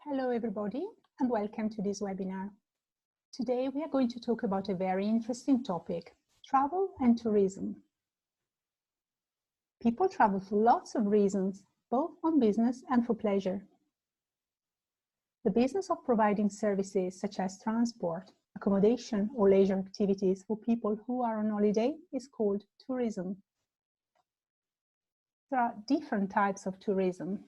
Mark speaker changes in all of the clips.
Speaker 1: Hello everybody and welcome to this webinar. Today we are going to talk about a very interesting topic, travel and tourism. People travel for lots of reasons, both on business and for pleasure. The business of providing services such as transport, accommodation or leisure activities for people who are on holiday is called tourism. There are different types of tourism.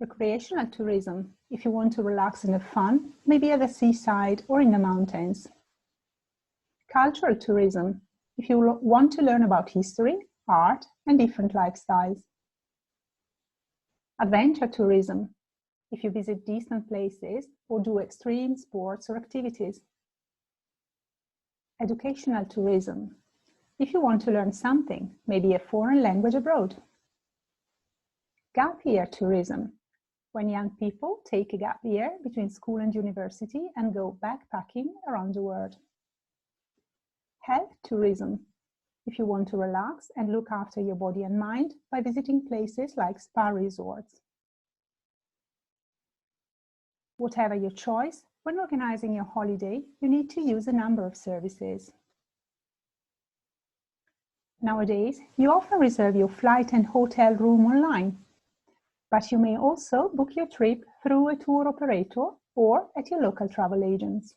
Speaker 1: Recreational tourism, if you want to relax and have fun, maybe at the seaside or in the mountains. Cultural tourism, if you want to learn about history, art, and different lifestyles. Adventure tourism, if you visit distant places or do extreme sports or activities. Educational tourism, if you want to learn something, maybe a foreign language abroad. Gap year tourism, when young people take a gap year between school and university and go backpacking around the world. Health tourism, if you want to relax and look after your body and mind by visiting places like spa resorts. Whatever your choice, when organizing your holiday, you need to use a number of services. Nowadays, you often reserve your flight and hotel room online. But you may also book your trip through a tour operator or at your local travel agents.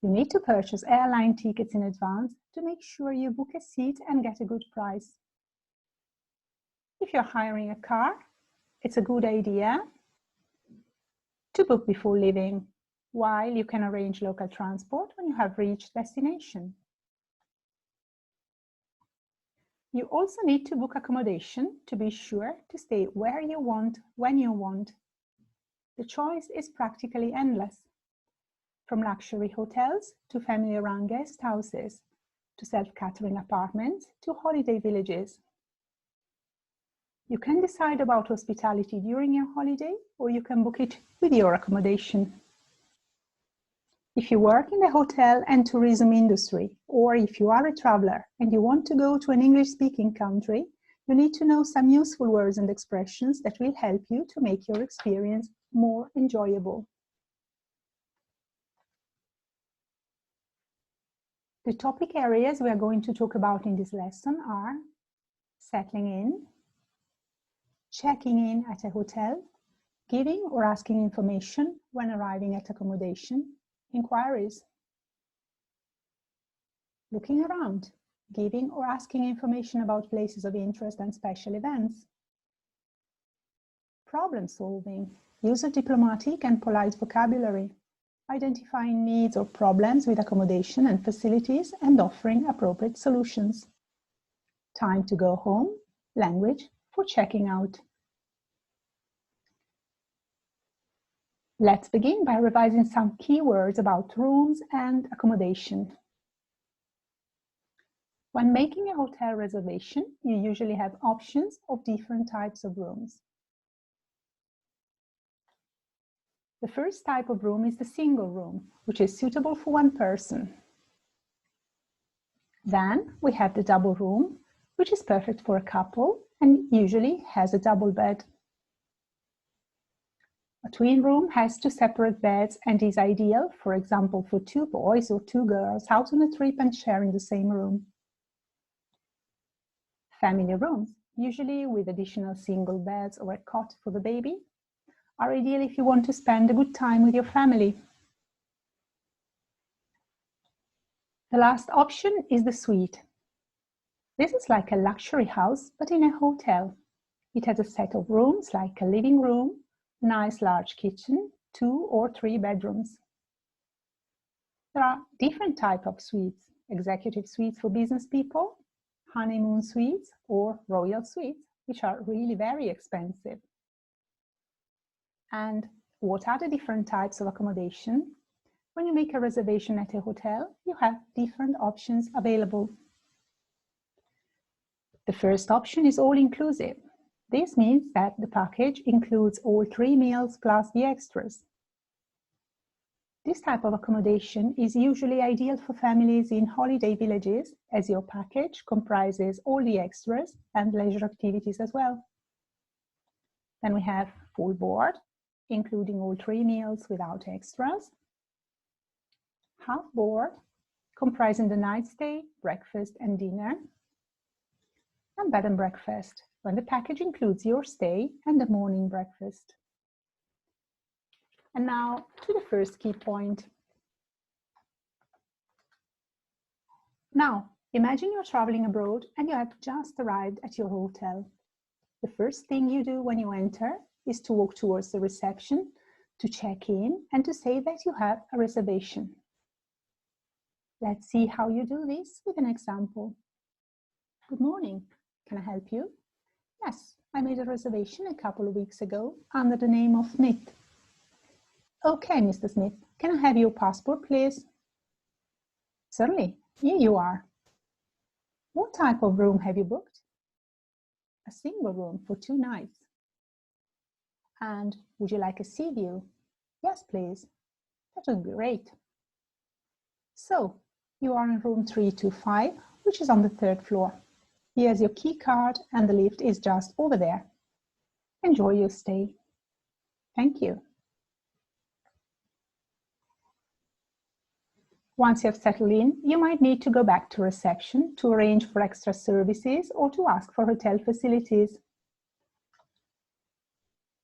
Speaker 1: You need to purchase airline tickets in advance to make sure you book a seat and get a good price. If you're hiring a car, it's a good idea to book before leaving, while you can arrange local transport when you have reached destination. You also need to book accommodation to be sure to stay where you want, when you want. The choice is practically endless, from luxury hotels to family-run guest houses, to self-catering apartments to holiday villages. You can decide about hospitality during your holiday, or you can book it with your accommodation. If you work in the hotel and tourism industry, or if you are a traveler and you want to go to an English-speaking country, you need to know some useful words and expressions that will help you to make your experience more enjoyable. The topic areas we are going to talk about in this lesson are settling in, checking in at a hotel, giving or asking information when arriving at accommodation, inquiries, looking around, giving or asking information about places of interest and special events, problem solving, use of diplomatic and polite vocabulary, identifying needs or problems with accommodation and facilities and offering appropriate solutions, time to go home, language for checking out. Let's begin by revising some keywords about rooms and accommodation. When making a hotel reservation, you usually have options of different types of rooms. The first type of room is the single room, which is suitable for one person. Then we have the double room, which is perfect for a couple and usually has a double bed. A twin room has two separate beds and is ideal, for example, for two boys or two girls out on a trip and sharing the same room. Family rooms, usually with additional single beds or a cot for the baby, are ideal if you want to spend a good time with your family. The last option is the suite. This is like a luxury house, but in a hotel. It has a set of rooms like a living room, nice large kitchen, 2 or 3 bedrooms. There are different types of suites, executive suites for business people, honeymoon suites or royal suites, which are really very expensive. And what are the different types of accommodation? When you make a reservation at a hotel, you have different options available. The first option is all-inclusive. This means that the package includes all 3 meals plus the extras. This type of accommodation is usually ideal for families in holiday villages, as your package comprises all the extras and leisure activities as well. Then we have full board, including all 3 meals without extras. Half board, comprising the night stay, breakfast and dinner. And bed and breakfast, when the package includes your stay and the morning breakfast. And now to the first key point. Now, imagine you're traveling abroad and you have just arrived at your hotel. The first thing you do when you enter is to walk towards the reception, to check in and to say that you have a reservation. Let's see how you do this with an example. Good morning, can I help you? Yes, I made a reservation a couple of weeks ago under the name of Smith. Okay, Mr. Smith, can I have your passport, please? Certainly, here you are. What type of room have you booked? A single room for 2 nights. And would you like a sea view? Yes, please. That would be great. So, you are in room 325, which is on the 3rd floor. Here's your key card and the lift is just over there. Enjoy your stay. Thank you. Once you have settled in, you might need to go back to reception to arrange for extra services or to ask for hotel facilities.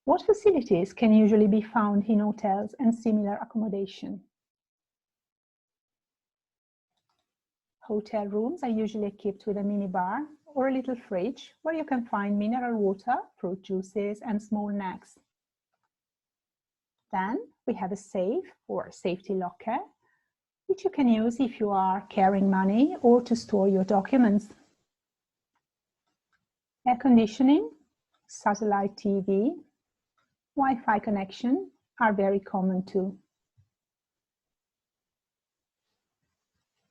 Speaker 1: What facilities can usually be found in hotels and similar accommodation? Hotel rooms are usually equipped with a mini bar or a little fridge where you can find mineral water, fruit juices and small snacks. Then we have a safe or safety locker, which you can use if you are carrying money or to store your documents. Air conditioning, satellite TV, Wi-Fi connection are very common too.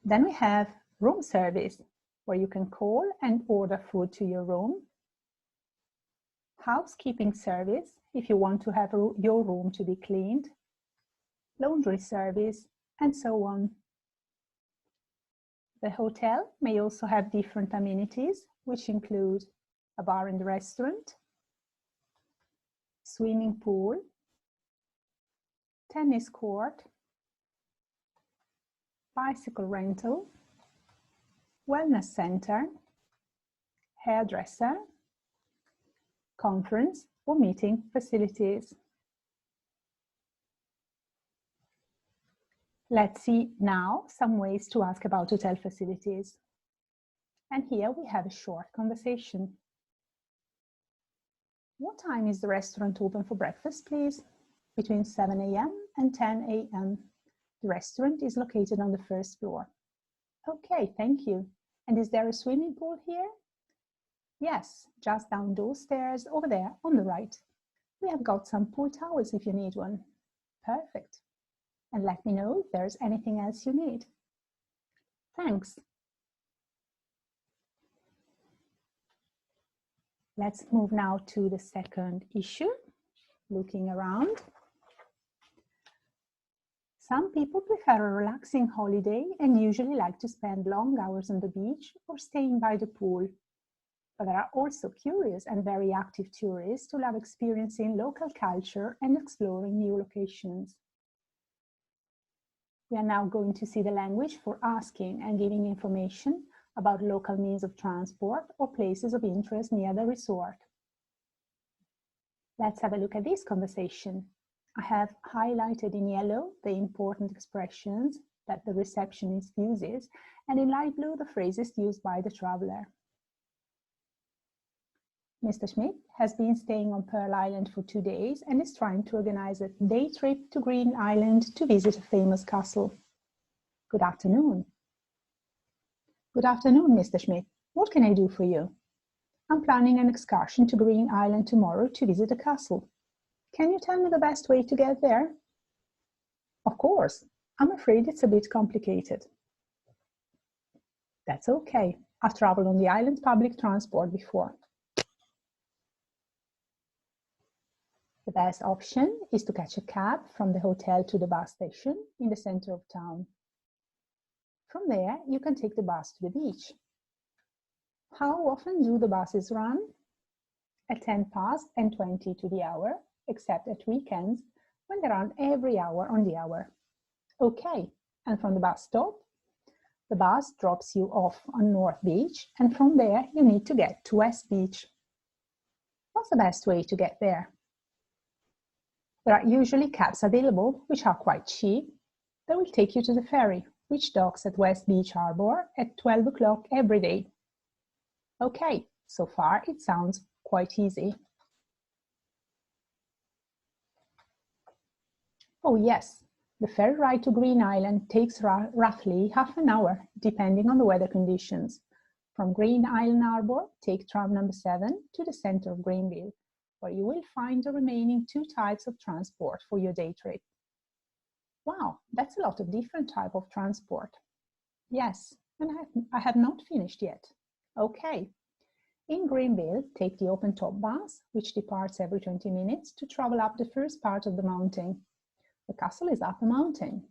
Speaker 1: Then we have room service, where you can call and order food to your room. Housekeeping service, if you want to have your room to be cleaned. Laundry service, and so on. The hotel may also have different amenities, which include a bar and restaurant, swimming pool, tennis court, bicycle rental, wellness center, hairdresser, conference or meeting facilities. Let's see now some ways to ask about hotel facilities. And here we have a short conversation. What time is the restaurant open for breakfast, please? Between 7 a.m. and 10 a.m. The restaurant is located on the 1st floor. Okay, thank you. And is there a swimming pool here? Yes, just down those stairs over there on the right. We have got some pool towels if you need one. Perfect. And let me know if there's anything else you need. Thanks. Let's move now to the second issue, looking around. Some people prefer a relaxing holiday and usually like to spend long hours on the beach or staying by the pool. But there are also curious and very active tourists who love experiencing local culture and exploring new locations. We are now going to see the language for asking and giving information about local means of transport or places of interest near the resort. Let's have a look at this conversation. I have highlighted in yellow the important expressions that the receptionist uses, and in light blue the phrases used by the traveler. Mr. Schmidt has been staying on Pearl Island for 2 days and is trying to organize a day trip to Green Island to visit a famous castle. Good afternoon. Good afternoon, Mr. Schmidt. What can I do for you? I'm planning an excursion to Green Island tomorrow to visit a castle. Can you tell me the best way to get there? Of course. I'm afraid it's a bit complicated. That's okay. I've traveled on the island public transport before. The best option is to catch a cab from the hotel to the bus station in the center of town. From there, you can take the bus to the beach. How often do the buses run? at 10 past and 20 to the hour, except at weekends when there aren't every hour on the hour. Okay, and from the bus stop, the bus drops you off on North Beach, and from there you need to get to West Beach. What's the best way to get there? There are usually cabs available, which are quite cheap. They will take you to the ferry, which docks at West Beach Harbour at 12 o'clock every day. Okay, so far it sounds quite easy. Oh yes, the ferry ride to Green Island takes roughly half an hour, depending on the weather conditions. From Green Island Harbour, take tram number 7 to the centre of Greenville, where you will find the remaining 2 types of transport for your day trip. Wow, that's a lot of different types of transport. Yes, and I have not finished yet. Okay. In Greenville, take the open-top bus, which departs every 20 minutes to travel up the first part of the mountain. The castle is up a mountain.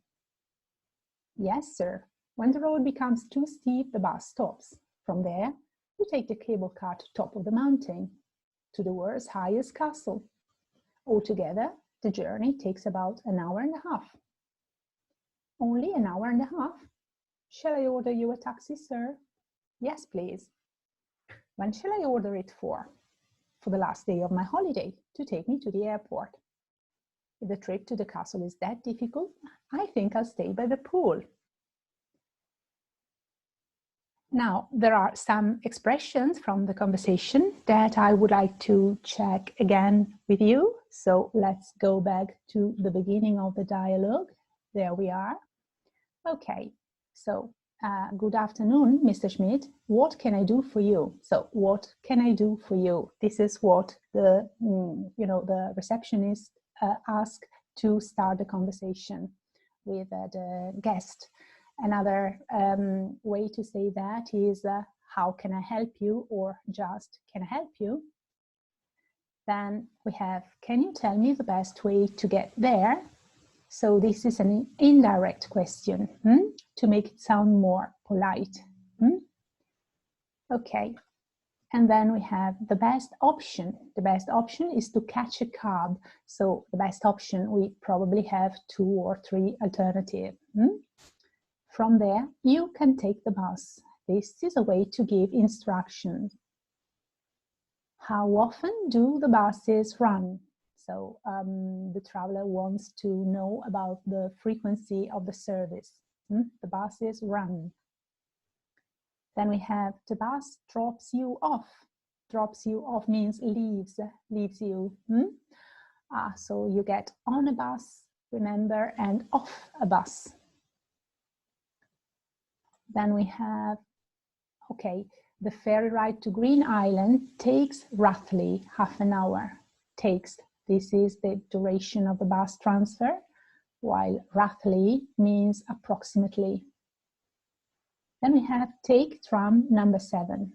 Speaker 1: Yes, sir. When the road becomes too steep, the bus stops. From there, you take the cable car to top of the mountain, to the world's highest castle. Altogether, the journey takes about an hour and a half. Only an hour and a half? Shall I order you a taxi, sir? Yes, please. When shall I order it for? For the last day of my holiday, to take me to the airport. If the trip to the castle is that difficult, I think I'll stay by the pool. Now, there are some expressions from the conversation that I would like to check again with you. So let's go back to the beginning of the dialogue. There we are. Okay, so good afternoon, Mr. Schmidt. What can I do for you? So what can I do for you? This is what the, the receptionist asked to start the conversation with the guest. Another way to say that is how can I help you, or just can I help you? Then we have, can you tell me the best way to get there? So this is an indirect question to make it sound more polite. Okay, and then we have the best option. The best option is to catch a cab. So the best option, we probably have 2 or 3 alternatives. From there, you can take the bus. This is a way to give instructions. How often do the buses run? So the traveler wants to know about the frequency of the service. The buses run. Then we have the bus drops you off. Drops you off means leaves you. So you get on a bus, remember, and off a bus. Then we have, okay, the ferry ride to Green Island takes roughly half an hour. Takes, this is the duration of the bus transfer, while roughly means approximately. Then we have take tram number 7.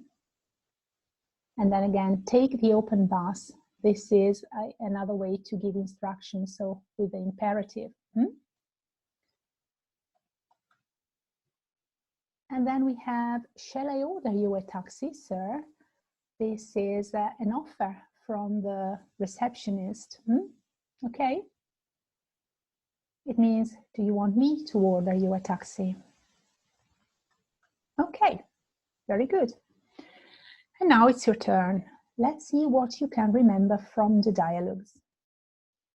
Speaker 1: And then again, take the open bus. This is another way to give instructions, so with the imperative. And then we have, shall I order you a taxi, sir? This is an offer from the receptionist. Okay. It means, do you want me to order you a taxi? Okay, very good. And now it's your turn. Let's see what you can remember from the dialogues.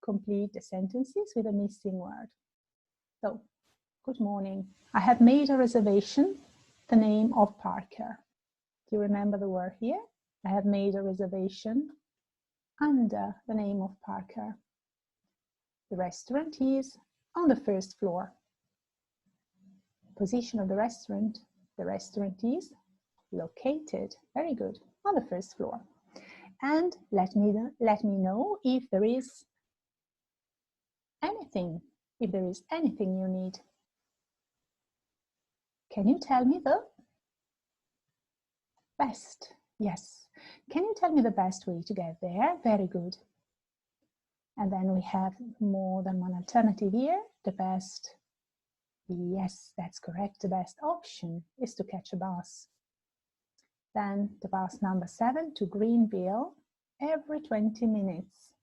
Speaker 1: Complete the sentences with a missing word. So, good morning. I have made a reservation, the name of Parker. Do you remember the word here? I have made a reservation under the name of Parker. The restaurant is on the first floor. Position of the restaurant is located, very good, on the first floor. And let me know if there is anything you need. Can you tell me the best? Yes. Can you tell me the best way to get there? Very good. And then we have more than one alternative here. The best, yes, that's correct. The best option is to catch a bus. Then the bus number 7 to Greenville every 20 minutes.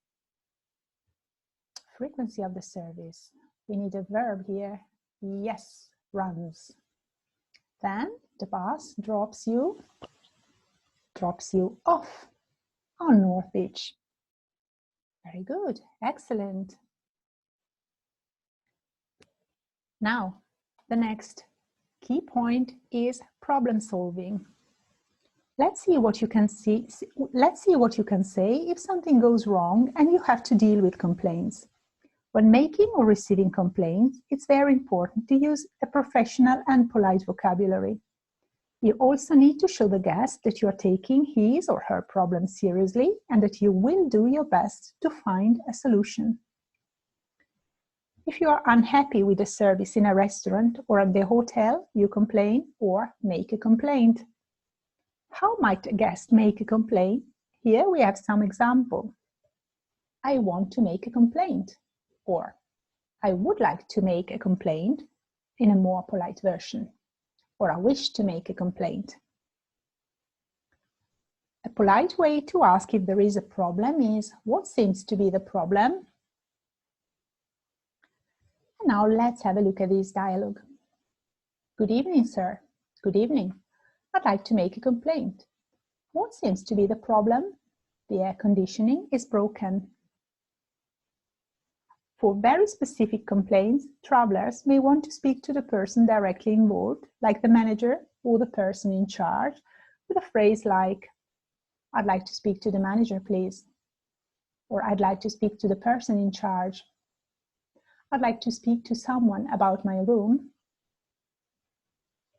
Speaker 1: Frequency of the service. We need a verb here. Yes, runs. Then the bus drops you off on North Beach. Very good, excellent. Now, the next key point is problem solving. Let's see what you can say if something goes wrong and you have to deal with complaints. When making or receiving complaints, it's very important to use a professional and polite vocabulary. You also need to show the guest that you are taking his or her problem seriously and that you will do your best to find a solution. If you are unhappy with the service in a restaurant or at the hotel, you complain or make a complaint. How might a guest make a complaint? Here we have some examples. I want to make a complaint, or I would like to make a complaint in a more polite version, or I wish to make a complaint. A polite way to ask if there is a problem is, what seems to be the problem? And now let's have a look at this dialogue. Good evening, sir. Good evening. I'd like to make a complaint. What seems to be the problem? The air conditioning is broken. For very specific complaints, travelers may want to speak to the person directly involved, like the manager or the person in charge, with a phrase like, I'd like to speak to the manager, please. Or I'd like to speak to the person in charge. I'd like to speak to someone about my room.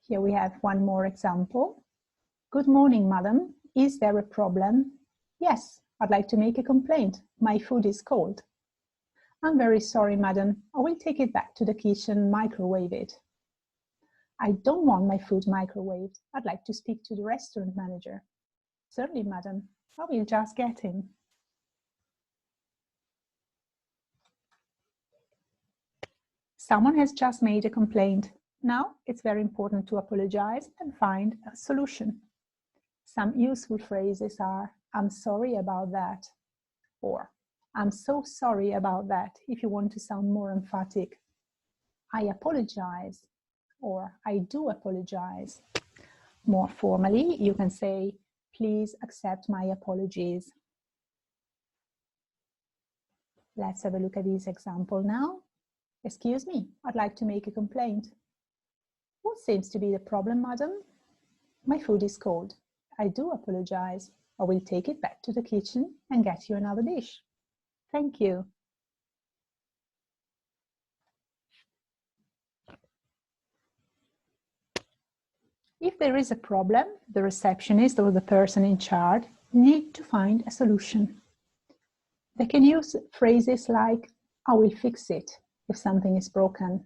Speaker 1: Here we have one more example. Good morning, madam. Is there a problem? Yes, I'd like to make a complaint. My food is cold. I'm very sorry, madam. I will take it back to the kitchen and microwave it. I don't want my food microwaved. I'd like to speak to the restaurant manager. Certainly, madam. I will just get him. Someone has just made a complaint. Now it's very important to apologize and find a solution. Some useful phrases are, I'm sorry about that, or I'm so sorry about that, if you want to sound more emphatic. I apologize, or I do apologize. More formally, you can say, please accept my apologies. Let's have a look at this example now. Excuse me, I'd like to make a complaint. What seems to be the problem, madam? My food is cold. I do apologize. I will take it back to the kitchen and get you another dish. Thank you. If there is a problem, the receptionist or the person in charge need to find a solution. They can use phrases like, I will fix it if something is broken,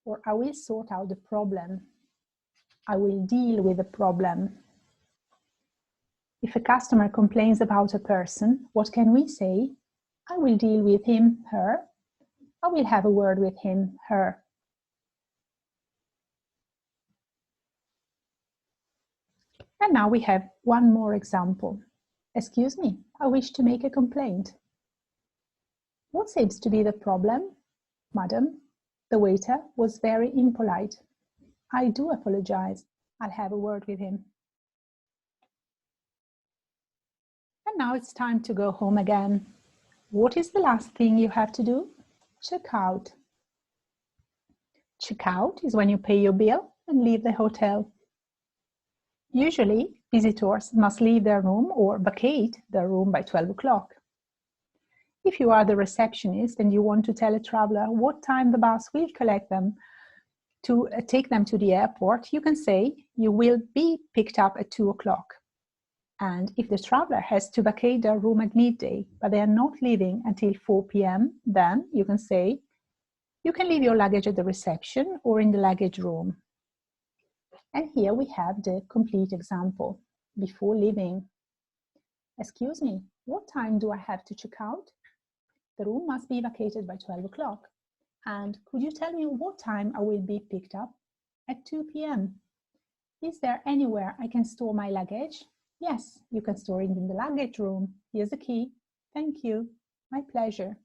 Speaker 1: or I will sort out the problem. I will deal with the problem. If a customer complains about a person, what can we say? I will deal with him, her. I will have a word with him, her. And now we have one more example. Excuse me, I wish to make a complaint. What seems to be the problem? Madam, the waiter was very impolite. I do apologize. I'll have a word with him. And now it's time to go home again. What is the last thing you have to do? Check out. Check out is when you pay your bill and leave the hotel. Usually, visitors must leave their room or vacate their room by 12 o'clock. If you are the receptionist and you want to tell a traveler what time the bus will collect them to take them to the airport, you can say you will be picked up at 2 o'clock. And if the traveler has to vacate their room at midday, but they are not leaving until 4 p.m., then you can say you can leave your luggage at the reception or in the luggage room. And here we have the complete example. Before leaving, excuse me, what time do I have to check out? The room must be vacated by 12 o'clock. And could you tell me what time I will be picked up? At 2 p.m. Is there anywhere I can store my luggage? Yes, you can store it in the luggage room. Here's the key. Thank you. My pleasure.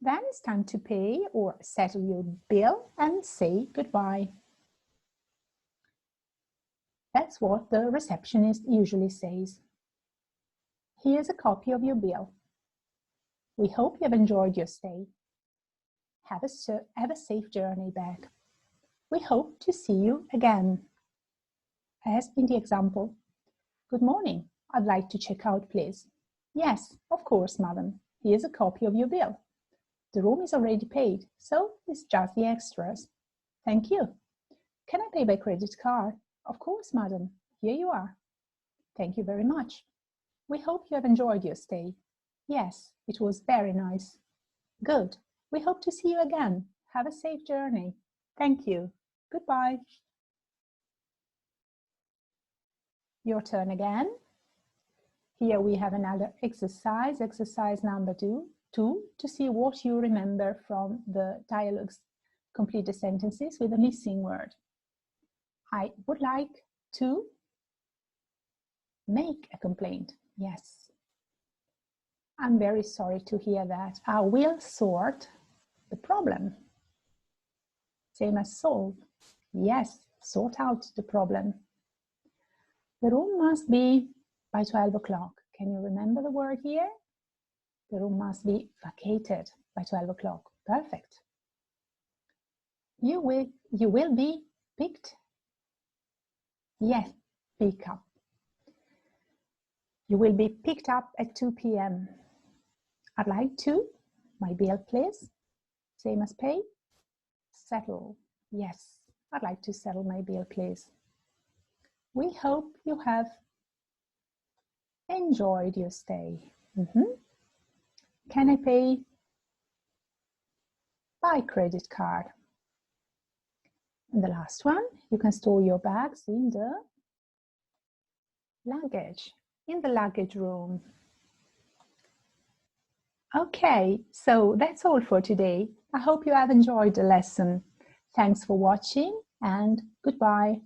Speaker 1: Then it's time to pay or settle your bill and say goodbye. That's what the receptionist usually says. Here's a copy of your bill. We hope you have enjoyed your stay. Have a safe journey back. We hope to see you again. As in the example, good morning, I'd like to check out, please. Yes, of course, madam. Here's a copy of your bill. The room is already paid, so it's just the extras. Thank you. Can I pay by credit card? Of course, madam. Here you are. Thank you very much. We hope you have enjoyed your stay. Yes, it was very nice. Good. We hope to see you again. Have a safe journey. Thank you. Goodbye. Your turn again. Here we have another exercise number 2, to see what you remember from the dialogues. Complete the sentences with a missing word. I would like to make a complaint. Yes. I'm very sorry to hear that. I will sort the problem. Same as solve. Yes, sort out the problem. The room must be by 12 o'clock. Can you remember the word here? The room must be vacated by 12 o'clock. Perfect. You will be picked. Yes, pick up. You will be picked up at 2 p.m. I'd like to. My bill, please. Same as pay. Settle. Yes, I'd like to settle my bill, please. We hope you have enjoyed your stay. Can I pay by credit card? And the last one, you can store your bags in the luggage, in the luggage room. Okay, so that's all for today. I hope you have enjoyed the lesson. Thanks for watching and goodbye.